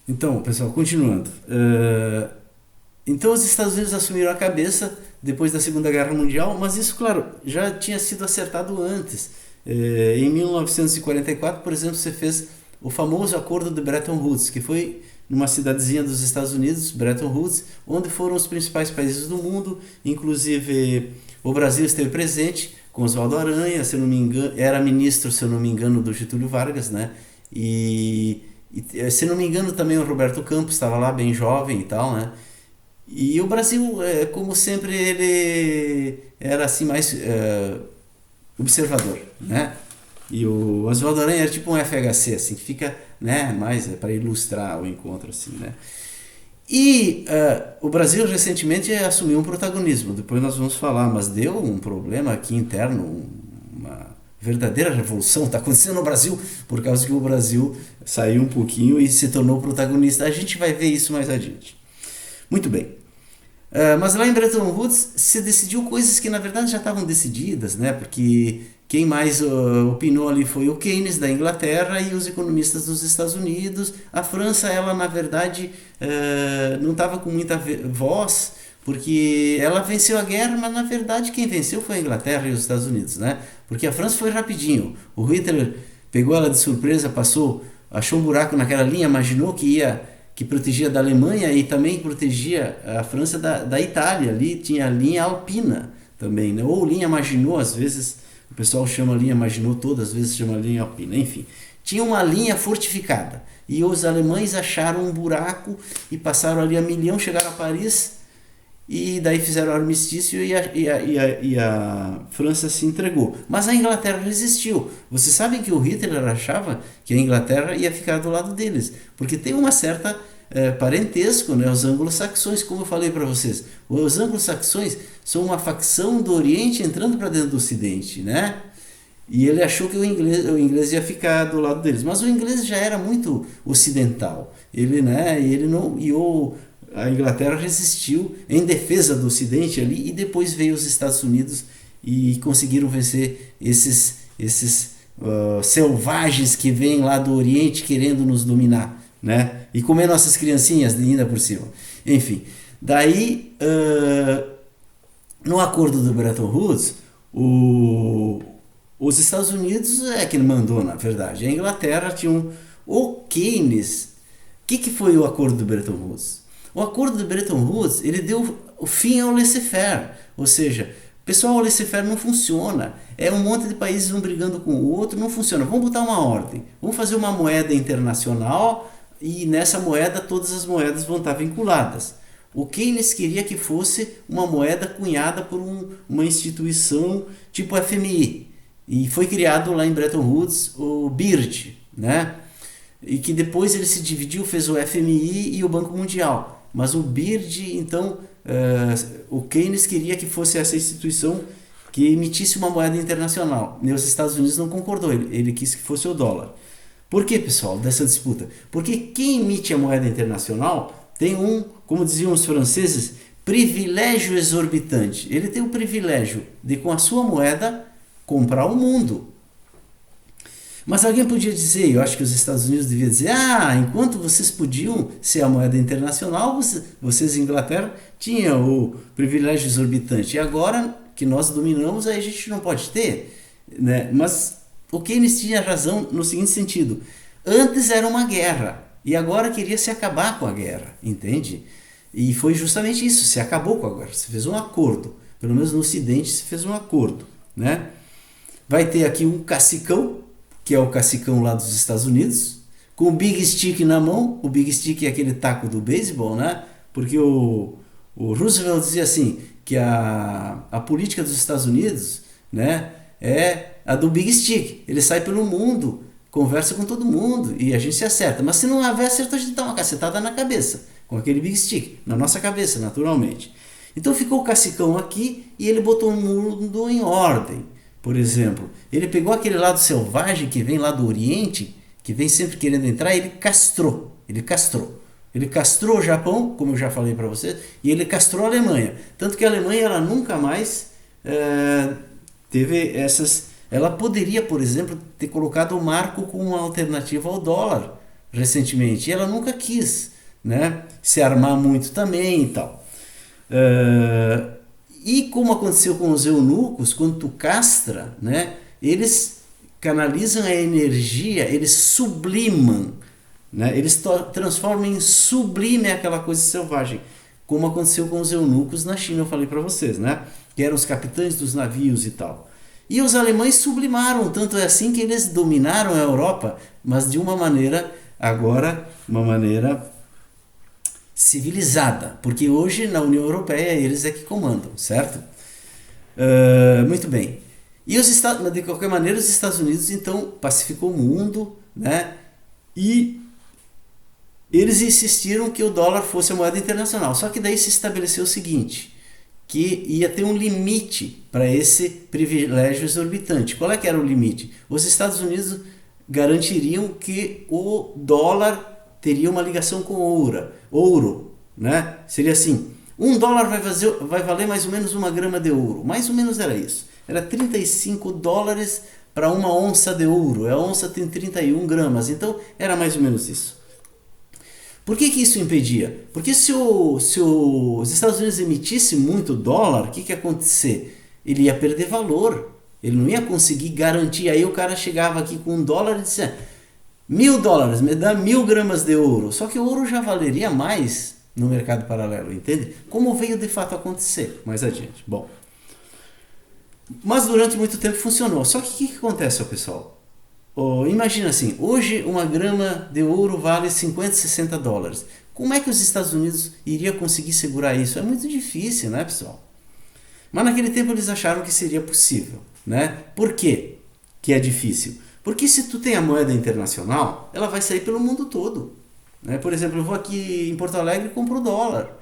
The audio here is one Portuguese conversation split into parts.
Então, pessoal, continuando. Então, os Estados Unidos assumiram a cabeça depois da Segunda Guerra Mundial, mas isso, claro, já tinha sido acertado antes. Em 1944, por exemplo, você fez o famoso Acordo de Bretton Woods, que foi numa cidadezinha dos Estados Unidos, Bretton Woods, onde foram os principais países do mundo, inclusive o Brasil esteve presente com Oswaldo Aranha, se eu não me engano, era ministro, se eu não me engano, do Getúlio Vargas, né? Se não me engano, também o Roberto Campos estava lá, bem jovem e tal, né? E o Brasil, como sempre, ele era assim mais observador, né? E o Oswaldo Aranha era tipo um FHC, assim, que fica, né, mais para ilustrar o encontro, assim, né? E o Brasil recentemente assumiu um protagonismo, depois nós vamos falar, mas deu um problema aqui interno, uma verdadeira revolução está acontecendo no Brasil, por causa que o Brasil saiu um pouquinho e se tornou protagonista. A gente vai ver isso mais adiante. Muito bem. Mas lá em Bretton Woods se decidiu coisas que na verdade já estavam decididas, né? Porque quem mais opinou ali foi o Keynes da Inglaterra e os economistas dos Estados Unidos. A França, ela na verdade não estava com muita voz, porque ela venceu a guerra, mas na verdade quem venceu foi a Inglaterra e os Estados Unidos, né? Porque a França foi rapidinho. O Hitler pegou ela de surpresa, passou, achou um buraco naquela linha, imaginou que protegia da Alemanha e também protegia a França da Itália. Ali tinha a linha alpina também, né? Ou linha Maginot, às vezes o pessoal chama linha Maginot, todas as vezes chama linha alpina, enfim. Tinha uma linha fortificada e os alemães acharam um buraco e passaram ali a milhão, chegaram a Paris e daí fizeram o armistício e a França se entregou. Mas a Inglaterra resistiu. Vocês sabem que o Hitler achava que a Inglaterra ia ficar do lado deles, porque tem uma certa parentesco, né? Os anglo-saxões, como eu falei para vocês. Os anglo-saxões são uma facção do Oriente entrando para dentro do Ocidente, né? E ele achou que o inglês ia ficar do lado deles, mas o inglês já era muito ocidental. Ele, né? A Inglaterra resistiu em defesa do Ocidente ali e depois veio os Estados Unidos e conseguiram vencer esses selvagens que vêm lá do Oriente querendo nos dominar, né? E comer nossas criancinhas ainda por cima. Enfim, daí no acordo do Bretton Woods, os Estados Unidos é quem mandou, na verdade. A Inglaterra tinha o Keynes. O que foi o acordo do Bretton Woods? O acordo de Bretton Woods, ele deu o fim ao laissez-faire, ou seja, pessoal, o laissez-faire não funciona, é um monte de países um brigando com o outro, não funciona, vamos botar uma ordem, vamos fazer uma moeda internacional e nessa moeda todas as moedas vão estar vinculadas. O Keynes queria que fosse uma moeda cunhada por uma instituição tipo FMI, e foi criado lá em Bretton Woods o BIRD, né? E que depois ele se dividiu, fez o FMI e o Banco Mundial. Mas o BIRD, então, o Keynes queria que fosse essa instituição que emitisse uma moeda internacional. E os Estados Unidos não concordou, ele quis que fosse o dólar. Por que, pessoal, dessa disputa? Porque quem emite a moeda internacional tem como diziam os franceses, privilégio exorbitante. Ele tem o privilégio de, com a sua moeda, comprar o mundo. Mas alguém podia dizer, eu acho que os Estados Unidos deviam dizer, enquanto vocês podiam ser a moeda internacional, vocês, Inglaterra, tinham o privilégio exorbitante. E agora que nós dominamos, aí a gente não pode ter, né? Mas o Keynes tinha razão no seguinte sentido, antes era uma guerra, e agora queria se acabar com a guerra, entende? E foi justamente isso, se acabou com a guerra, se fez um acordo, pelo menos no Ocidente se fez um acordo, né? Vai ter aqui um cacicão, que é o cacicão lá dos Estados Unidos, com o Big Stick na mão. O Big Stick é aquele taco do beisebol, né? Porque o Roosevelt dizia assim, que a política dos Estados Unidos, né, é a do Big Stick. Ele sai pelo mundo, conversa com todo mundo e a gente se acerta. Mas se não haver acerto, a gente dá uma cacetada na cabeça, com aquele Big Stick, na nossa cabeça, naturalmente. Então ficou o cacicão aqui e ele botou o mundo em ordem. Por exemplo, ele pegou aquele lado selvagem que vem lá do Oriente, que vem sempre querendo entrar, e ele castrou. Ele castrou o Japão, como eu já falei para vocês, e ele castrou a Alemanha. Tanto que a Alemanha ela nunca mais teve essas... Ela poderia, por exemplo, ter colocado o marco como uma alternativa ao dólar. recentemente, e ela nunca quis, né, se armar muito também e tal. E como aconteceu com os eunucos, quando tu castra, né, eles canalizam a energia, eles sublimam, né, eles transformam em sublime aquela coisa selvagem, como aconteceu com os eunucos na China, eu falei para vocês, né, que eram os capitães dos navios e tal. E os alemães sublimaram, tanto é assim que eles dominaram a Europa, mas de uma maneira, agora, uma maneira civilizada, porque hoje na União Europeia eles é que comandam, certo? Muito bem. E de qualquer maneira os Estados Unidos então pacificou o mundo, né? E eles insistiram que o dólar fosse a moeda internacional. Só que daí se estabeleceu o seguinte, que ia ter um limite para esse privilégio exorbitante. Qual é que era o limite? Os Estados Unidos garantiriam que o dólar teria uma ligação com ouro, né? Seria assim, $1 vai valer mais ou menos 1 grama de ouro. Mais ou menos era isso. Era $35 para 1 onça de ouro. A onça tem 31 gramas, então era mais ou menos isso. Por que isso impedia? Porque se os Estados Unidos emitissem muito dólar, o que ia acontecer? Ele ia perder valor. Ele não ia conseguir garantir. Aí o cara chegava aqui com $1 e dizia $1.000, me dá 1.000 gramas de ouro. Só que o ouro já valeria mais no mercado paralelo, entende? Como veio de fato acontecer mais adiante. Bom, mas durante muito tempo funcionou. Só que o que acontece, pessoal? Imagina assim, hoje 1 grama de ouro vale $50, $60. Como é que os Estados Unidos iria conseguir segurar isso? É muito difícil, né, pessoal? Mas naquele tempo eles acharam que seria possível, né? Por quê que é difícil? Porque se tu tem a moeda internacional, ela vai sair pelo mundo todo, né? Por exemplo, eu vou aqui em Porto Alegre e compro dólar.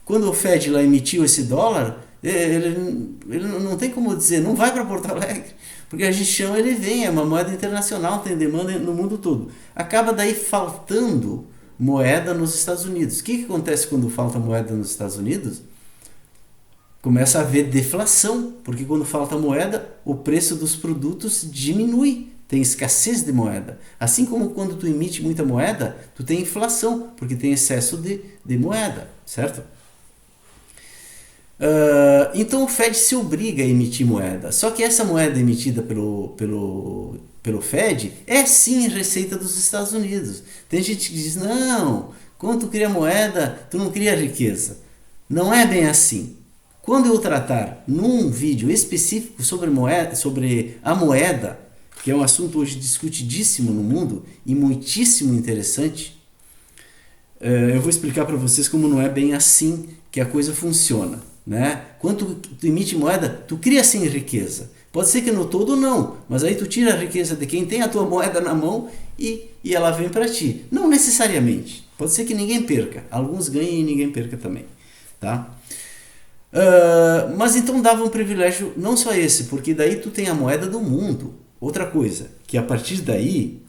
Quando o Fed lá emitiu esse dólar, ele não tem como dizer, não vai para Porto Alegre, porque a gente chama, ele vem, é uma moeda internacional, tem demanda no mundo todo. Acaba daí faltando moeda nos Estados Unidos. O que acontece quando falta moeda nos Estados Unidos? Começa a haver deflação, porque quando falta moeda, o preço dos produtos diminui, tem escassez de moeda. Assim como quando tu emite muita moeda, tu tem inflação, porque tem excesso de moeda, certo? Então o Fed se obriga a emitir moeda. Só que essa moeda emitida pelo Fed é sim receita dos Estados Unidos. Tem gente que diz, não, quando tu cria moeda, tu não cria riqueza. Não é bem assim. Quando eu tratar num vídeo específico sobre a moeda, que é um assunto hoje discutidíssimo no mundo e muitíssimo interessante, eu vou explicar para vocês como não é bem assim que a coisa funciona, né? Quando tu emite moeda, tu cria sim riqueza. Pode ser que no todo não, mas aí tu tira a riqueza de quem tem a tua moeda na mão e ela vem para ti. Não necessariamente. Pode ser que ninguém perca. Alguns ganhem e ninguém perca também, tá? Mas então dava um privilégio, não só esse, porque daí tu tem a moeda do mundo. Outra coisa, que a partir daí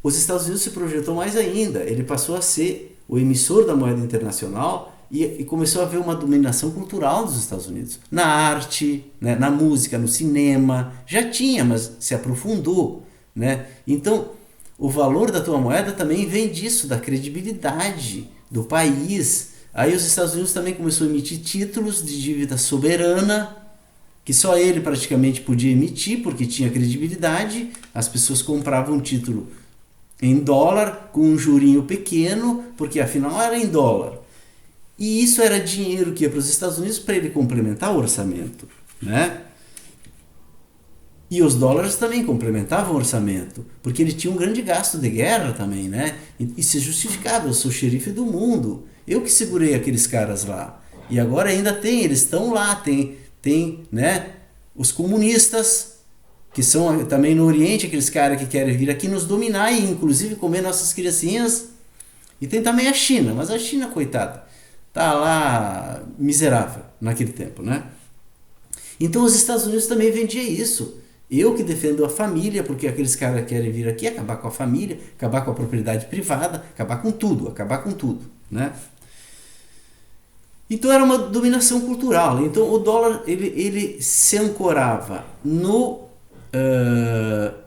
os Estados Unidos se projetou mais ainda. Ele passou a ser o emissor da moeda internacional e começou a haver uma dominação cultural dos Estados Unidos. Na arte, né, na música, no cinema, já tinha, mas se aprofundou, né? Então, o valor da tua moeda também vem disso, da credibilidade do país. Aí os Estados Unidos também começou a emitir títulos de dívida soberana, que só ele praticamente podia emitir, porque tinha credibilidade. As pessoas compravam título em dólar, com um jurinho pequeno, porque afinal era em dólar. E isso era dinheiro que ia para os Estados Unidos para ele complementar o orçamento, né? E os dólares também complementavam o orçamento, porque ele tinha um grande gasto de guerra também, né? E se justificava, eu sou xerife do mundo, eu que segurei aqueles caras lá. E agora ainda tem, eles estão lá, tem, né, os comunistas, que são também no Oriente, aqueles caras que querem vir aqui nos dominar e inclusive comer nossas criancinhas. E tem também a China, mas a China, coitada, tá lá miserável naquele tempo, né? Então os Estados Unidos também vendiam isso. Eu que defendo a família, porque aqueles caras querem vir aqui acabar com a família, acabar com a propriedade privada, acabar com tudo, né? Então era uma dominação cultural. Então o dólar ele se ancorava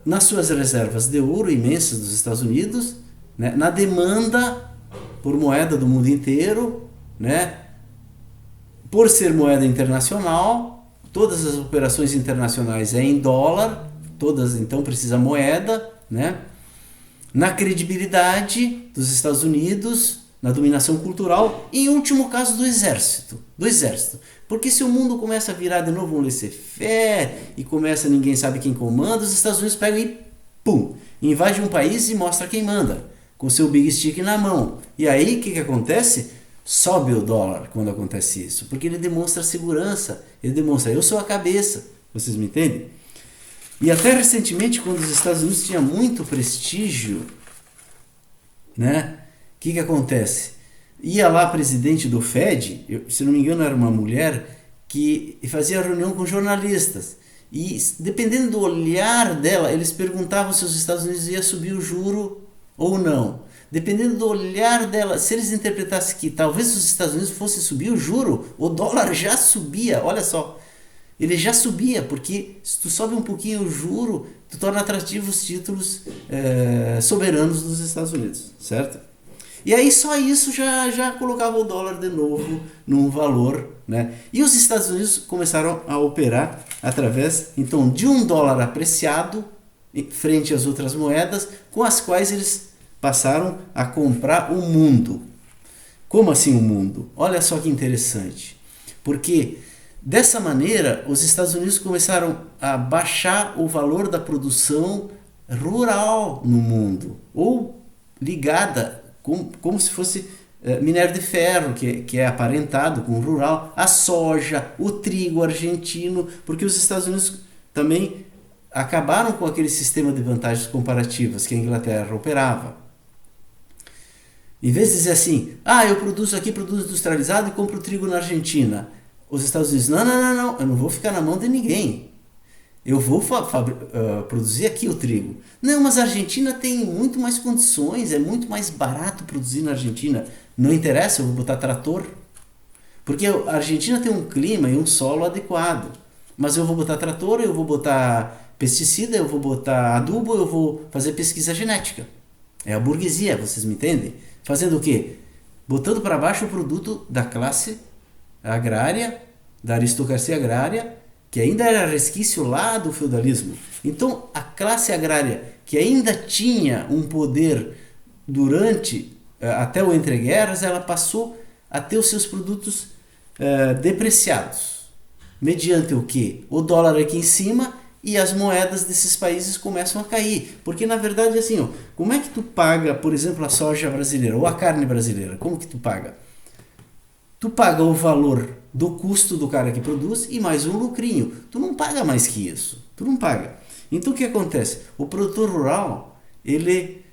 nas suas reservas de ouro imensas dos Estados Unidos, né, na demanda por moeda do mundo inteiro, né, por ser moeda internacional, todas as operações internacionais é em dólar, todas então precisa moeda, né, na credibilidade dos Estados Unidos, na dominação cultural e, em último caso, do exército. Porque se o mundo começa a virar de novo um laissez-faire e começa ninguém sabe quem comanda, os Estados Unidos pegam e pum, invade um país e mostra quem manda, com seu big stick na mão. E aí o que acontece? Sobe o dólar quando acontece isso, porque ele demonstra segurança, ele demonstra eu sou a cabeça, vocês me entendem? E até recentemente, quando os Estados Unidos tinham muito prestígio, né? O que acontece? Ia lá presidente do Fed, se não me engano era uma mulher, que fazia reunião com jornalistas. E dependendo do olhar dela, eles perguntavam se os Estados Unidos ia subir o juro ou não. Dependendo do olhar dela, se eles interpretassem que talvez os Estados Unidos fossem subir o juro, o dólar já subia, olha só. Ele já subia, porque se tu sobe um pouquinho o juro, tu torna atrativo os títulos soberanos dos Estados Unidos, certo? E aí só isso já colocava o dólar de novo num valor, né? E os Estados Unidos começaram a operar através, então, de um dólar apreciado frente às outras moedas, com as quais eles passaram a comprar o mundo. Como assim o mundo? Olha só que interessante. Porque dessa maneira, os Estados Unidos começaram a baixar o valor da produção rural no mundo, ou ligada, como se fosse minério de ferro, que é aparentado com o rural, a soja, o trigo argentino, porque os Estados Unidos também acabaram com aquele sistema de vantagens comparativas que a Inglaterra operava. Em vez de dizer assim, eu produzo aqui, produzo industrializado e compro trigo na Argentina. Os Estados Unidos, não, eu não vou ficar na mão de ninguém. Eu vou produzir aqui o trigo. Não, mas a Argentina tem muito mais condições, é muito mais barato produzir na Argentina. Não interessa, eu vou botar trator. Porque a Argentina tem um clima e um solo adequado. Mas eu vou botar trator, eu vou botar pesticida, eu vou botar adubo, eu vou fazer pesquisa genética. É a burguesia, vocês me entendem? Fazendo o quê? Botando para baixo o produto da classe agrária, da aristocracia agrária, que ainda era resquício lá do feudalismo. Então, a classe agrária, que ainda tinha um poder durante, até o entreguerras, ela passou a ter os seus produtos depreciados. Mediante o quê? O dólar aqui em cima e as moedas desses países começam a cair. Porque, na verdade, assim, como é que tu paga, por exemplo, a soja brasileira ou a carne brasileira? Como que tu paga? Tu paga o valor do custo do cara que produz e mais um lucrinho. Tu não paga mais que isso. Tu não paga. Então o que acontece? O produtor rural, ele...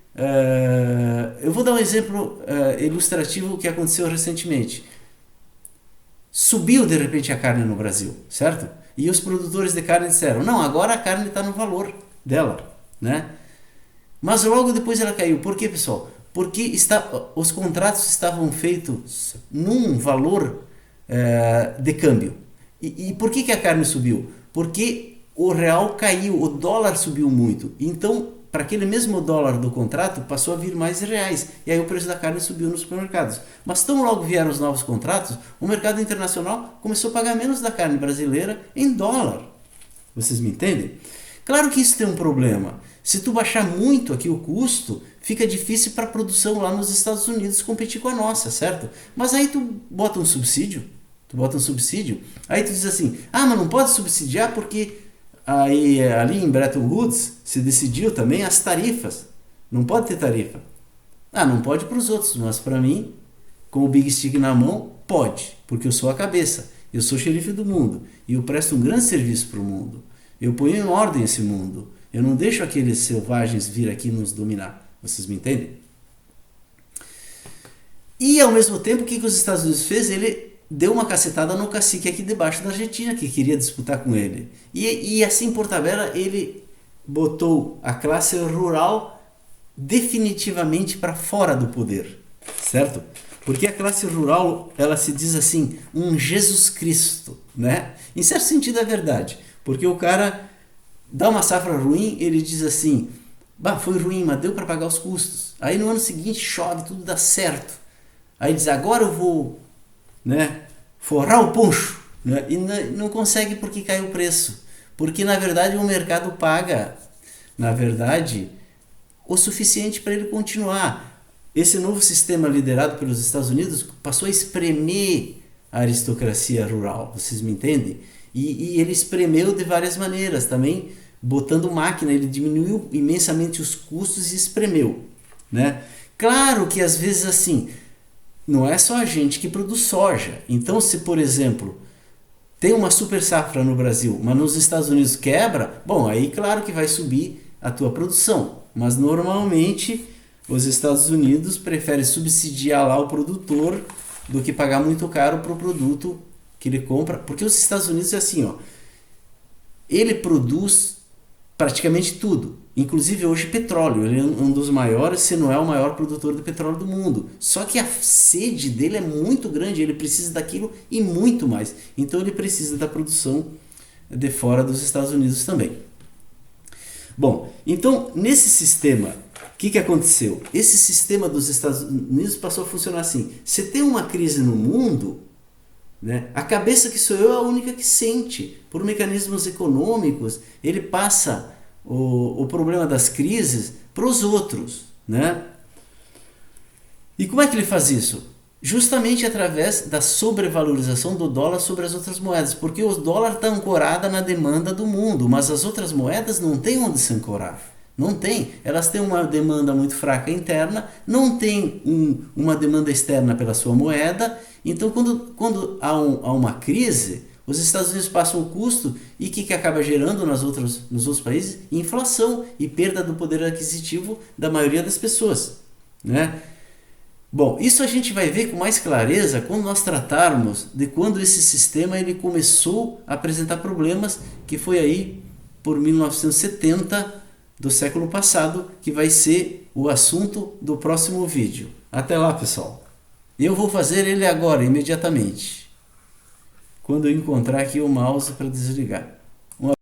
eu vou dar um exemplo ilustrativo que aconteceu recentemente. Subiu de repente a carne no Brasil, certo? E os produtores de carne disseram, não, agora a carne está no valor dela, né? Mas logo depois ela caiu. Por quê, pessoal? Porque os contratos estavam feitos num valor de câmbio. E por que a carne subiu? Porque o real caiu, o dólar subiu muito. Então, para aquele mesmo dólar do contrato, passou a vir mais reais. E aí o preço da carne subiu nos supermercados. Mas tão logo vieram os novos contratos, o mercado internacional começou a pagar menos da carne brasileira em dólar. Vocês me entendem? Claro que isso tem um problema. Se tu baixar muito aqui o custo, fica difícil para a produção lá nos Estados Unidos competir com a nossa, certo? Mas aí tu bota um subsídio, aí tu diz assim, mas não pode subsidiar porque aí, ali em Bretton Woods se decidiu também as tarifas. Não pode ter tarifa. Não pode para os outros, mas para mim, com o Big Stick na mão, pode, porque eu sou a cabeça, eu sou o xerife do mundo e eu presto um grande serviço para o mundo. Eu ponho em ordem esse mundo. Eu não deixo aqueles selvagens vir aqui nos dominar. Vocês me entendem? E ao mesmo tempo, o que os Estados Unidos fez? Ele deu uma cacetada no cacique aqui debaixo da Argentina, que queria disputar com ele. E assim, por tabela, ele botou a classe rural definitivamente para fora do poder. Certo? Porque a classe rural, ela se diz assim, um Jesus Cristo, né? Em certo sentido é verdade. Porque o cara dá uma safra ruim, ele diz assim, foi ruim, mas deu para pagar os custos. Aí no ano seguinte chove, tudo dá certo. Aí diz, agora eu vou, né, forrar o poncho, né? E não consegue porque caiu o preço. Porque na verdade o mercado paga, na verdade, o suficiente para ele continuar. Esse novo sistema liderado pelos Estados Unidos passou a espremer a aristocracia rural, vocês me entendem? E ele espremeu de várias maneiras, também botando máquina, ele diminuiu imensamente os custos e espremeu, né? Claro que às vezes assim, não é só a gente que produz soja. Então se, por exemplo, tem uma super safra no Brasil, mas nos Estados Unidos quebra, bom, aí claro que vai subir a tua produção. Mas normalmente os Estados Unidos preferem subsidiar lá o produtor do que pagar muito caro para o produto que ele compra. Porque os Estados Unidos é assim, ó, ele produz praticamente tudo. Inclusive hoje petróleo, ele é um dos maiores, se não é o maior produtor de petróleo do mundo. Só que a sede dele é muito grande, ele precisa daquilo e muito mais. Então ele precisa da produção de fora dos Estados Unidos também. Bom, então nesse sistema, o que aconteceu? Esse sistema dos Estados Unidos passou a funcionar assim. Se tem uma crise no mundo, né, a cabeça que sou eu é a única que sente. Por mecanismos econômicos, ele passa o problema das crises para os outros, né? E como é que ele faz isso? Justamente através da sobrevalorização do dólar sobre as outras moedas, porque o dólar está ancorado na demanda do mundo, mas as outras moedas não têm onde se ancorar. Não tem. Elas têm uma demanda muito fraca interna, não tem uma demanda externa pela sua moeda. Então, quando há uma crise, os Estados Unidos passam o custo e o que acaba gerando nos outros países? Inflação e perda do poder aquisitivo da maioria das pessoas, né? Bom, isso a gente vai ver com mais clareza quando nós tratarmos de quando esse sistema ele começou a apresentar problemas, que foi aí por 1970 do século passado, que vai ser o assunto do próximo vídeo. Até lá, pessoal. Eu vou fazer ele agora, imediatamente, quando eu encontrar aqui o mouse para desligar.